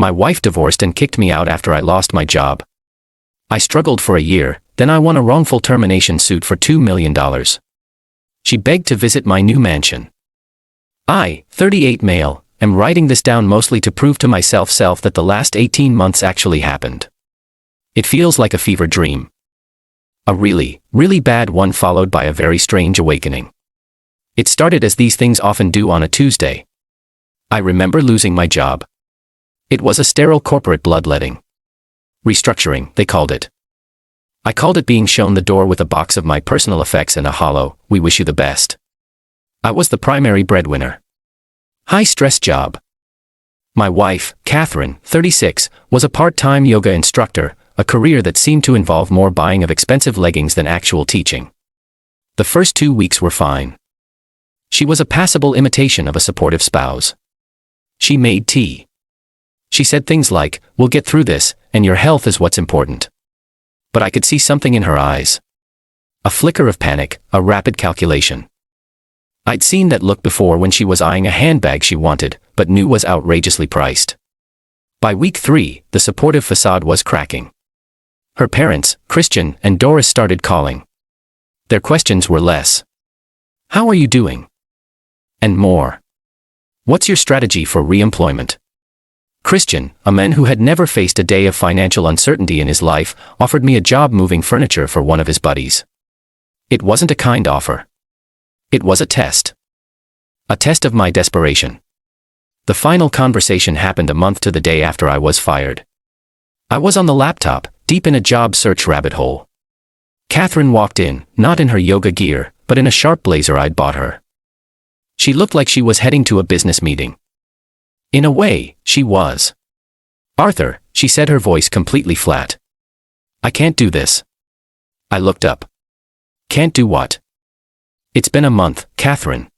My wife divorced and kicked me out after I lost my job. I struggled for a year, then I won a wrongful termination suit for $2 million. She begged to visit my new mansion. I, 38 male, am writing this down mostly to prove to myself that the last 18 months actually happened. It feels like a fever dream. A really, really bad one followed by a very strange awakening. It started as these things often do on a Tuesday. I remember losing my job. It was a sterile corporate bloodletting. Restructuring, they called it. I called it being shown the door with a box of my personal effects and a hollow, "We wish you the best." I was the primary breadwinner. High-stress job. My wife, Catherine, 36, was a part-time yoga instructor, a career that seemed to involve more buying of expensive leggings than actual teaching. The first 2 weeks were fine. She was a passable imitation of a supportive spouse. She made tea. She said things like, "We'll get through this, and your health is what's important." But I could see something in her eyes. A flicker of panic, a rapid calculation. I'd seen that look before when she was eyeing a handbag she wanted, but knew was outrageously priced. By week 3, the supportive facade was cracking. Her parents, Christian and Doris, started calling. Their questions were less, "How are you doing?" and more, "What's your strategy for re-employment?" Christian, a man who had never faced a day of financial uncertainty in his life, offered me a job moving furniture for one of his buddies. It wasn't a kind offer. It was a test. A test of my desperation. The final conversation happened a month to the day after I was fired. I was on the laptop, deep in a job search rabbit hole. Catherine walked in, not in her yoga gear, but in a sharp blazer I'd bought her. She looked like she was heading to a business meeting. In a way, she was. "Arthur," she said, her voice completely flat. "I can't do this." I looked up. "Can't do what?" "It's been a month, Catherine."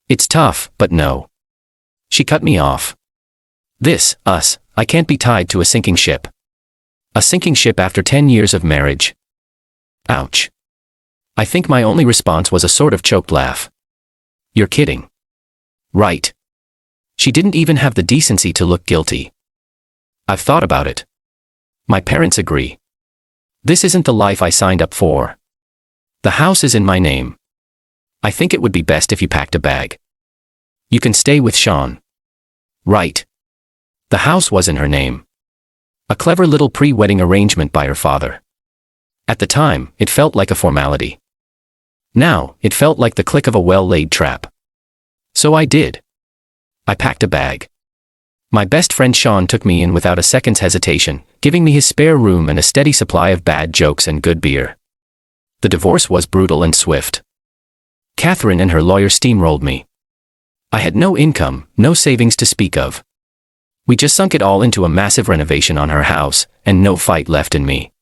"It's tough, but no." She cut me off. I can't be tied to a sinking ship. A sinking ship after 10 years of marriage. Ouch. I think my only response was a sort of choked laugh. "You're kidding." "Right." She didn't even have the decency to look guilty. "I've thought about it. My parents agree. This isn't the life I signed up for. The house is in my name. I think it would be best if you packed a bag. You can stay with Sean." "Right." The house was in her name. A clever little pre-wedding arrangement by her father. At the time, it felt like a formality. Now, it felt like the click of a well-laid trap. So I did. I packed a bag. My best friend Sean took me in without a second's hesitation, giving me his spare room and a steady supply of bad jokes and good beer. The divorce was brutal and swift. Catherine and her lawyer steamrolled me. I had no income, no savings to speak of. We just sunk it all into a massive renovation on her house, and no fight left in me.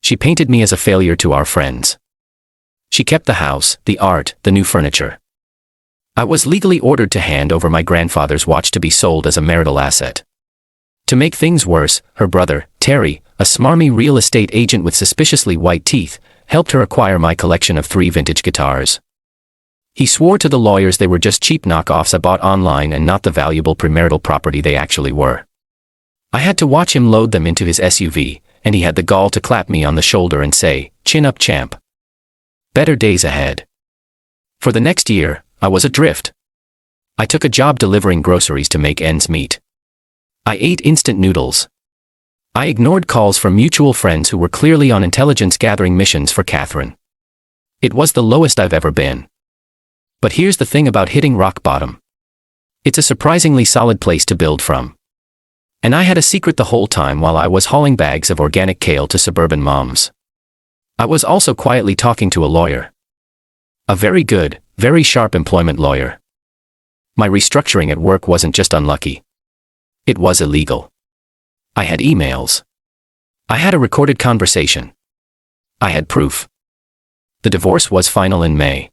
She painted me as a failure to our friends. She kept the house, the art, the new furniture. I was legally ordered to hand over my grandfather's watch to be sold as a marital asset. To make things worse, her brother, Terry, a smarmy real estate agent with suspiciously white teeth, helped her acquire my collection of 3 vintage guitars. He swore to the lawyers they were just cheap knockoffs I bought online and not the valuable premarital property they actually were. I had to watch him load them into his SUV, and he had the gall to clap me on the shoulder and say, "Chin up, champ. Better days ahead." For the next year, I was adrift. I took a job delivering groceries to make ends meet. I ate instant noodles. I ignored calls from mutual friends who were clearly on intelligence-gathering missions for Catherine. It was the lowest I've ever been. But here's the thing about hitting rock bottom. It's a surprisingly solid place to build from. And I had a secret the whole time while I was hauling bags of organic kale to suburban moms. I was also quietly talking to a lawyer. A very good, very sharp employment lawyer. My restructuring at work wasn't just unlucky. It was illegal. I had emails. I had a recorded conversation. I had proof. The divorce was final in May.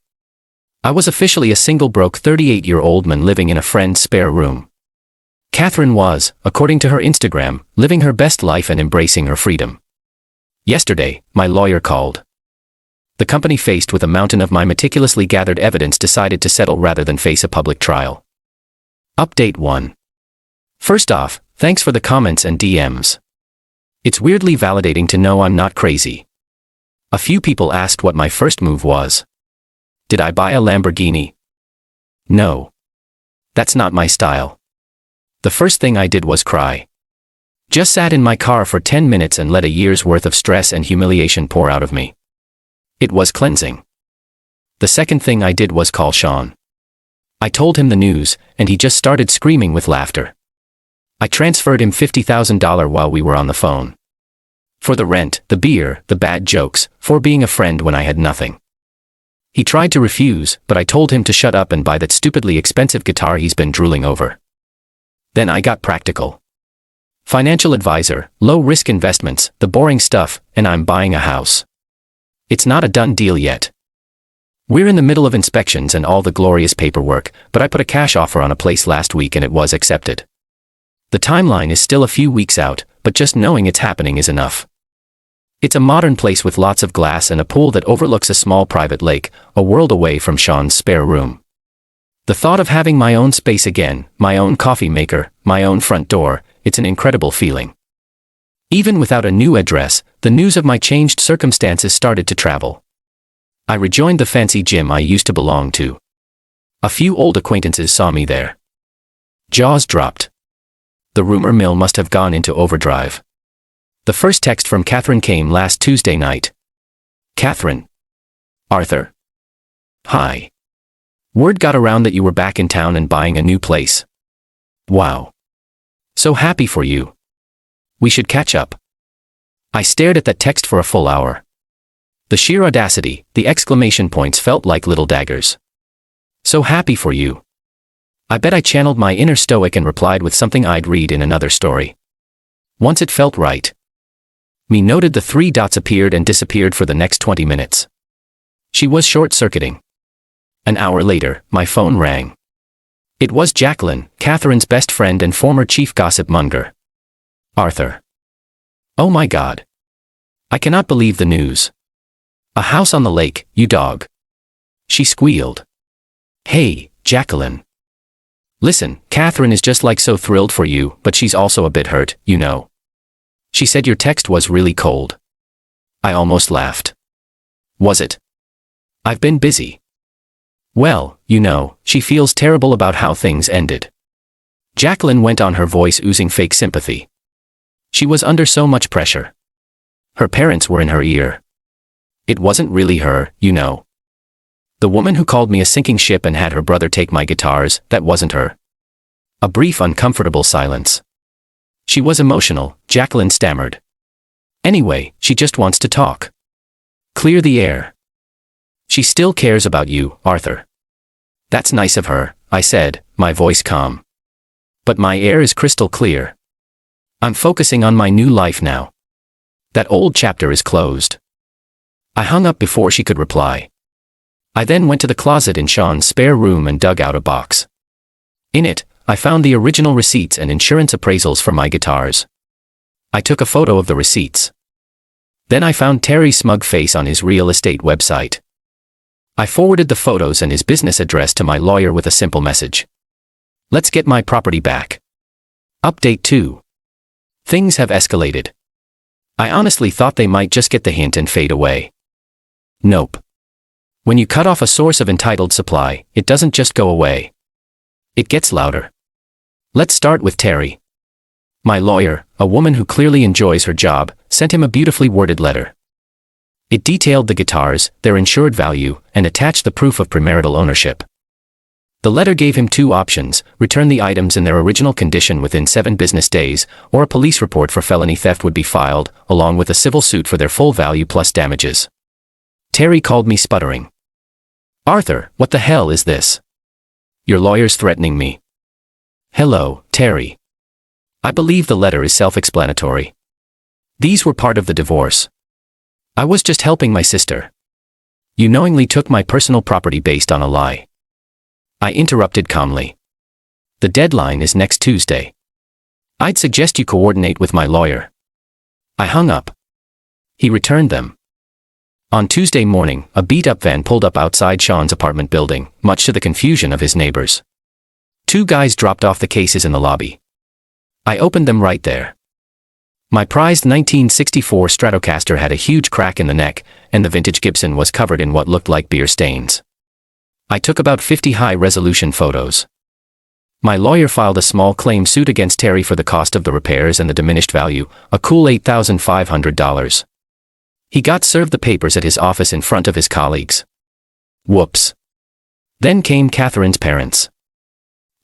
I was officially a single broke 38-year-old man living in a friend's spare room. Catherine was, according to her Instagram, living her best life and embracing her freedom. Yesterday, my lawyer called. The company, faced with a mountain of my meticulously gathered evidence, decided to settle rather than face a public trial. Update 1. First off, thanks for the comments and DMs. It's weirdly validating to know I'm not crazy. A few people asked what my first move was. Did I buy a Lamborghini? No. That's not my style. The first thing I did was cry. Just sat in my car for 10 minutes and let a year's worth of stress and humiliation pour out of me. It was cleansing. The second thing I did was call Sean. I told him the news, and he just started screaming with laughter. I transferred him $50,000 while we were on the phone. For the rent, the beer, the bad jokes, for being a friend when I had nothing. He tried to refuse, but I told him to shut up and buy that stupidly expensive guitar he's been drooling over. Then I got practical. Financial advisor, low-risk investments, the boring stuff, and I'm buying a house. It's not a done deal yet. We're in the middle of inspections and all the glorious paperwork, but I put a cash offer on a place last week and it was accepted. The timeline is still a few weeks out, but just knowing it's happening is enough. It's a modern place with lots of glass and a pool that overlooks a small private lake, a world away from Sean's spare room. The thought of having my own space again, my own coffee maker, my own front door, it's an incredible feeling. Even without a new address, the news of my changed circumstances started to travel. I rejoined the fancy gym I used to belong to. A few old acquaintances saw me there. Jaws dropped. The rumor mill must have gone into overdrive. The first text from Catherine came last Tuesday night. Catherine. Arthur. Hi. Word got around that you were back in town and buying a new place. Wow. So happy for you. We should catch up. I stared at that text for a full hour. The sheer audacity, the exclamation points felt like little daggers. So happy for you. I bet I channeled my inner stoic and replied with something I'd read in another story. Once it felt right. Me noted the 3 dots appeared and disappeared for the next 20 minutes. She was short-circuiting. An hour later, my phone rang. It was Jacqueline, Catherine's best friend and former chief gossip monger. Arthur. Oh my God. I cannot believe the news. A house on the lake, you dog. She squealed. Hey, Jacqueline. Listen, Catherine is just like so thrilled for you, but she's also a bit hurt, you know. She said your text was really cold. I almost laughed. Was it? I've been busy. Well, you know, she feels terrible about how things ended. Jacqueline went on, her voice oozing fake sympathy. She was under so much pressure. Her parents were in her ear. It wasn't really her, you know. The woman who called me a sinking ship and had her brother take my guitars, that wasn't her. A brief uncomfortable silence. She was emotional, Jacqueline stammered. Anyway, she just wants to talk. Clear the air. She still cares about you, Arthur. That's nice of her, I said, my voice calm. But my air is crystal clear. I'm focusing on my new life now. That old chapter is closed. I hung up before she could reply. I then went to the closet in Sean's spare room and dug out a box. In it, I found the original receipts and insurance appraisals for my guitars. I took a photo of the receipts. Then I found Terry's smug face on his real estate website. I forwarded the photos and his business address to my lawyer with a simple message. Let's get my property back. Update 2. Things have escalated. I honestly thought they might just get the hint and fade away. Nope. When you cut off a source of entitled supply, it doesn't just go away. It gets louder. Let's start with Terry. My lawyer, a woman who clearly enjoys her job, sent him a beautifully worded letter. It detailed the guitars, their insured value, and attached the proof of premarital ownership. The letter gave him 2 options: return the items in their original condition within 7 business days, or a police report for felony theft would be filed, along with a civil suit for their full value plus damages. Terry called me sputtering. Arthur, what the hell is this? Your lawyer's threatening me. Hello, Terry. I believe the letter is self-explanatory. These were part of the divorce. I was just helping my sister. You knowingly took my personal property based on a lie. I interrupted calmly. The deadline is next Tuesday. I'd suggest you coordinate with my lawyer. I hung up. He returned them. On Tuesday morning, a beat-up van pulled up outside Sean's apartment building, much to the confusion of his neighbors. 2 guys dropped off the cases in the lobby. I opened them right there. My prized 1964 Stratocaster had a huge crack in the neck, and the vintage Gibson was covered in what looked like beer stains. I took about 50 high-resolution photos. My lawyer filed a small claim suit against Terry for the cost of the repairs and the diminished value, a cool $8,500. He got served the papers at his office in front of his colleagues. Whoops. Then came Catherine's parents.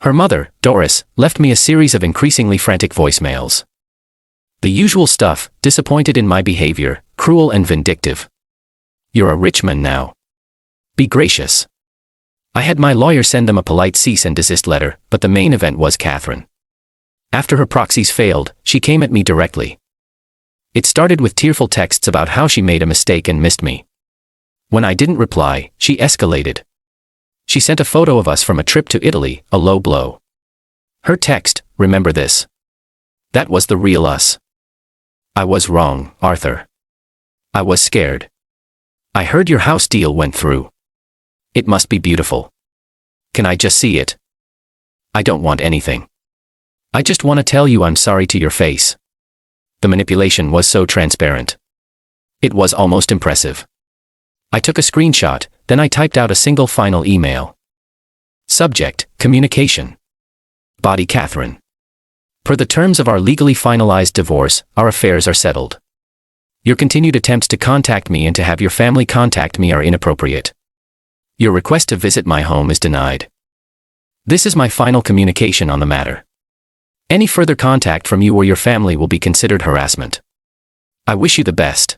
Her mother, Doris, left me a series of increasingly frantic voicemails. The usual stuff, disappointed in my behavior, cruel and vindictive. You're a rich man now. Be gracious. I had my lawyer send them a polite cease and desist letter, but the main event was Catherine. After her proxies failed, she came at me directly. It started with tearful texts about how she made a mistake and missed me. When I didn't reply, she escalated. She sent a photo of us from a trip to Italy, a low blow. Her text, remember this. That was the real us. I was wrong, Arthur. I was scared. I heard your house deal went through. It must be beautiful. Can I just see it? I don't want anything. I just want to tell you I'm sorry to your face. The manipulation was so transparent. It was almost impressive. I took a screenshot, then I typed out a single final email. Subject, communication. Body Catherine. Per the terms of our legally finalized divorce, our affairs are settled. Your continued attempts to contact me and to have your family contact me are inappropriate. Your request to visit my home is denied. This is my final communication on the matter. Any further contact from you or your family will be considered harassment. I wish you the best.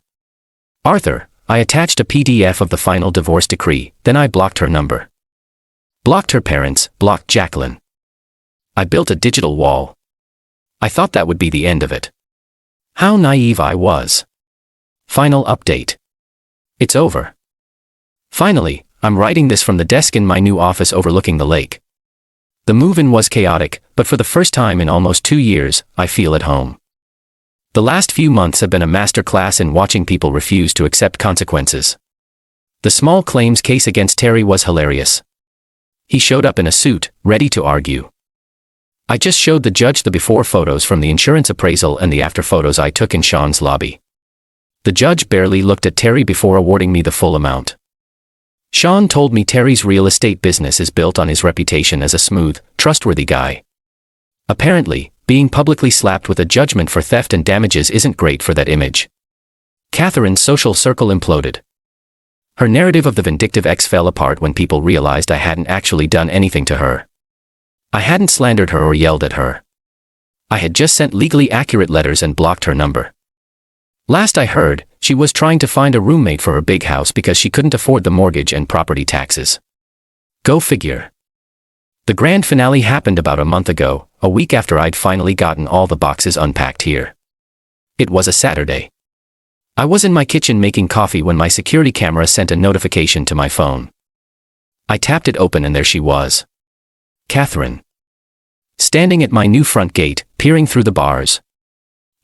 Arthur. I attached a PDF of the final divorce decree, then I blocked her number. Blocked her parents, blocked Jacqueline. I built a digital wall. I thought that would be the end of it. How naive I was. Final update. It's over. Finally, I'm writing this from the desk in my new office overlooking the lake. The move-in was chaotic, but for the first time in almost 2 years, I feel at home. The last few months have been a master class in watching people refuse to accept consequences. The small claims case against Terry was hilarious. He showed up in a suit, ready to argue. I just showed the judge the before photos from the insurance appraisal and the after photos I took in Sean's lobby. The judge barely looked at Terry before awarding me the full amount. Sean told me Terry's real estate business is built on his reputation as a smooth, trustworthy guy. Apparently, being publicly slapped with a judgment for theft and damages isn't great for that image. Catherine's social circle imploded. Her narrative of the vindictive ex fell apart when people realized I hadn't actually done anything to her. I hadn't slandered her or yelled at her. I had just sent legally accurate letters and blocked her number. Last I heard, she was trying to find a roommate for her big house because she couldn't afford the mortgage and property taxes. Go figure. The grand finale happened about a month ago, a week after I'd finally gotten all the boxes unpacked here. It was a Saturday. I was in my kitchen making coffee when my security camera sent a notification to my phone. I tapped it open and there she was. Catherine. Standing at my new front gate, peering through the bars.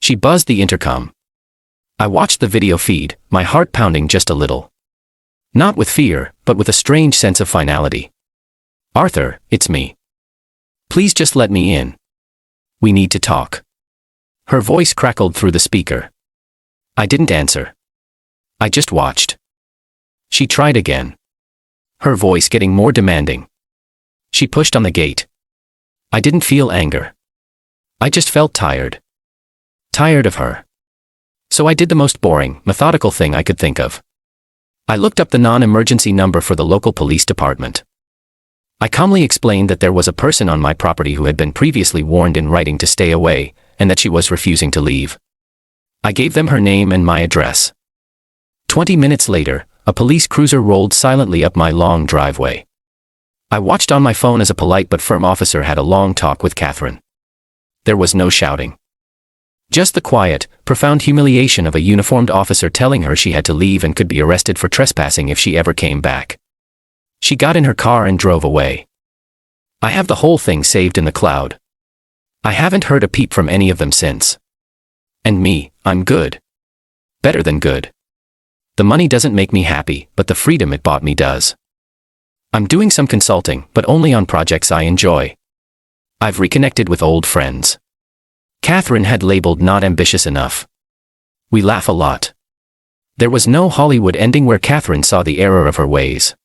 She buzzed the intercom. I watched the video feed, my heart pounding just a little. Not with fear, but with a strange sense of finality. Arthur, it's me. Please just let me in. We need to talk. Her voice crackled through the speaker. I didn't answer. I just watched. She tried again. Her voice getting more demanding. She pushed on the gate. I didn't feel anger. I just felt tired. Tired of her. So I did the most boring, methodical thing I could think of. I looked up the non-emergency number for the local police department. I calmly explained that there was a person on my property who had been previously warned in writing to stay away, and that she was refusing to leave. I gave them her name and my address. 20 minutes later, a police cruiser rolled silently up my long driveway. I watched on my phone as a polite but firm officer had a long talk with Catherine. There was no shouting. Just the quiet, profound humiliation of a uniformed officer telling her she had to leave and could be arrested for trespassing if she ever came back. She got in her car and drove away. I have the whole thing saved in the cloud. I haven't heard a peep from any of them since. And me, I'm good. Better than good. The money doesn't make me happy, but the freedom it bought me does. I'm doing some consulting, but only on projects I enjoy. I've reconnected with old friends. Catherine had labeled not ambitious enough. We laugh a lot. There was no Hollywood ending where Catherine saw the error of her ways.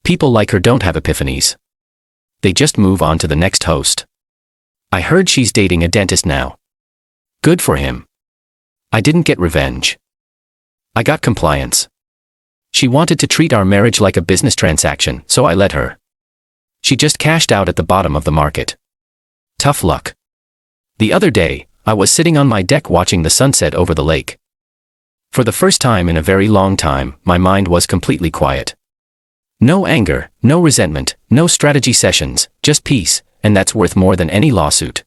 People like her don't have epiphanies. They just move on to the next host. I heard she's dating a dentist now. Good for him. I didn't get revenge. I got compliance. She wanted to treat our marriage like a business transaction, so I let her. She just cashed out at the bottom of the market. Tough luck. The other day, I was sitting on my deck watching the sunset over the lake. For the first time in a very long time, my mind was completely quiet. No anger, no resentment, no strategy sessions, just peace, and that's worth more than any lawsuit.